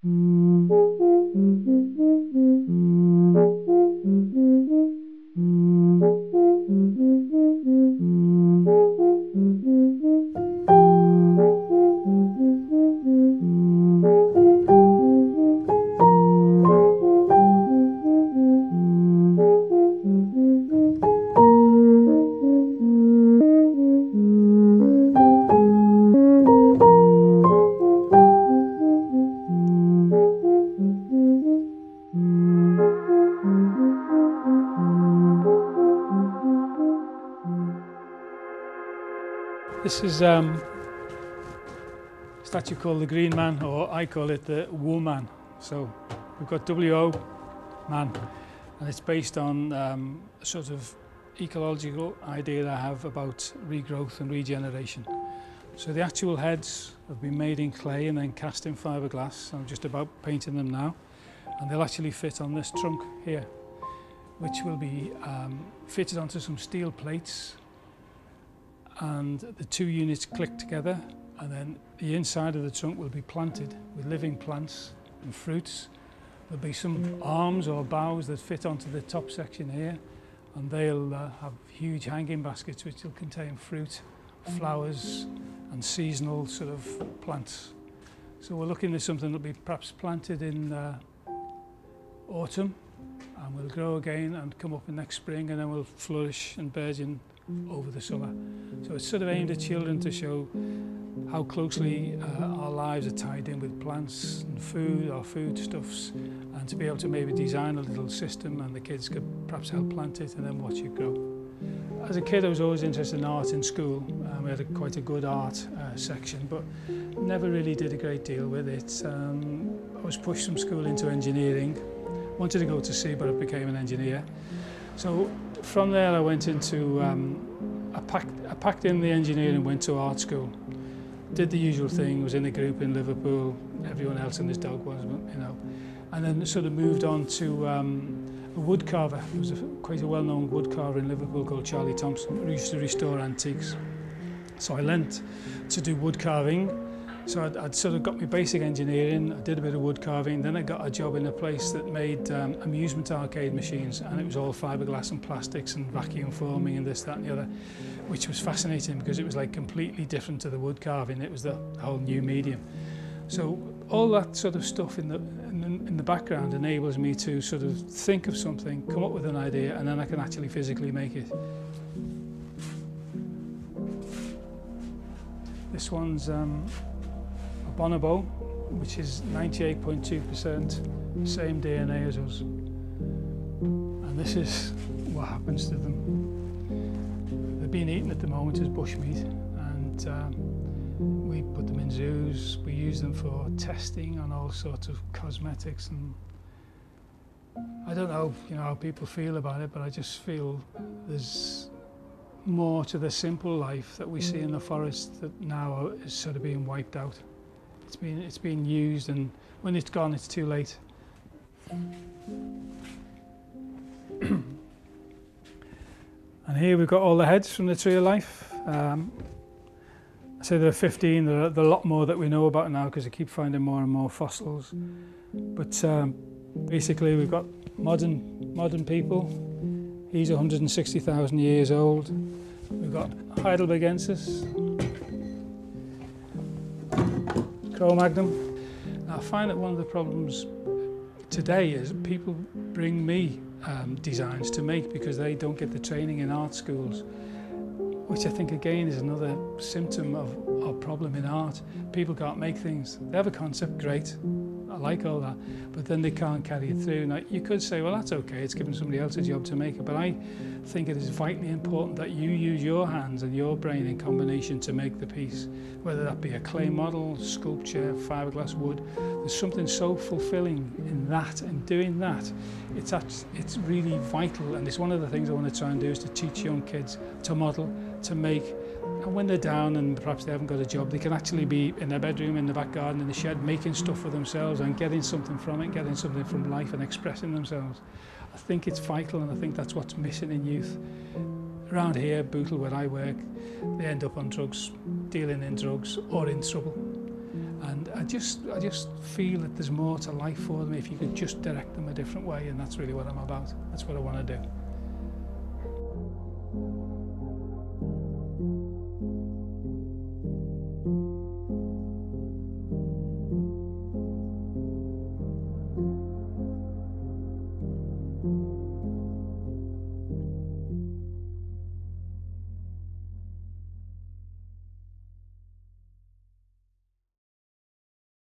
This is a statue called the Green Man, or I call it the Wool Man. So we've got WO Man, and it's based on a sort of ecological idea that I have about regrowth and regeneration. So the actual heads have been made in clay and then cast in fiberglass. I'm just about painting them now, and they'll actually fit on this trunk here, which will be fitted onto some steel plates, and the two units click together, and then the inside of the trunk will be planted with living plants and fruits. There'll be some arms or boughs that fit onto the top section here, and they'll have huge hanging baskets which will contain fruit, flowers and seasonal sort of plants. So we're looking at something that'll be perhaps planted in autumn, and will grow again and come up in next spring, and then will flourish and burgeon over the summer. So it's sort of aimed at children to show how closely our lives are tied in with plants and food, our foodstuffs, and to be able to maybe design a little system, and the kids could perhaps help plant it and then watch it grow. As a kid I was always interested in art in school. We had quite a good art section, but never really did a great deal with it. I was pushed from school into engineering. Wanted to go to sea, but I became an engineer. So from there I went into, I packed in the engineering and went to art school. Did the usual thing, was in a group in Liverpool, everyone else and his dog was, you know. And then sort of moved on to a wood carver. There was quite a well-known wood carver in Liverpool called Charlie Thompson, who used to restore antiques. So I learnt to do wood carving. So I'd sort of got my basic engineering, I did a bit of wood carving, then I got a job in a place that made amusement arcade machines, and it was all fiberglass and plastics and vacuum forming and this, that and the other, which was fascinating because it was like completely different to the wood carving. It was the whole new medium. So all that sort of stuff in the background enables me to sort of think of something, come up with an idea, and then I can actually physically make it. This one's bonobo, which is 98.2% same DNA as us. And this is what happens to them. They're being eaten at the moment as bushmeat, and we put them in zoos. We use them for testing on all sorts of cosmetics, and I don't know, how people feel about it, but I just feel there's more to the simple life that we see in the forest that now is sort of being wiped out. It's been used, and when it's gone, it's too late. And here we've got all the heads from the Tree of Life. I say there are 15. There are a lot more that we know about now because I keep finding more and more fossils. But basically, we've got modern people. He's 160,000 years old. We've got Heidelbergensis, Cro-Magnon. Now, I find that one of the problems today is people bring me designs to make because they don't get the training in art schools, which I think again is another symptom of our problem in art. People can't make things. They have a concept, great, I like all that, but then they can't carry it through. Now, you could say, well, that's okay, it's given somebody else a job to make it, but I think it is vitally important that you use your hands and your brain in combination to make the piece, whether that be a clay model, sculpture, fiberglass, wood. There's something so fulfilling in that, and doing that, it's really vital, and it's one of the things I want to try and do is to teach young kids to model, to make. And when they're down and perhaps they haven't got a job, they can actually be in their bedroom, in the back garden, in the shed, making stuff for themselves and getting something from it, getting something from life and expressing themselves. I think it's vital, and I think that's what's missing in youth. Around here, Bootle, where I work, they end up on drugs, dealing in drugs or in trouble. And I just feel that there's more to life for them if you could just direct them a different way, and that's really what I'm about. That's what I want to do.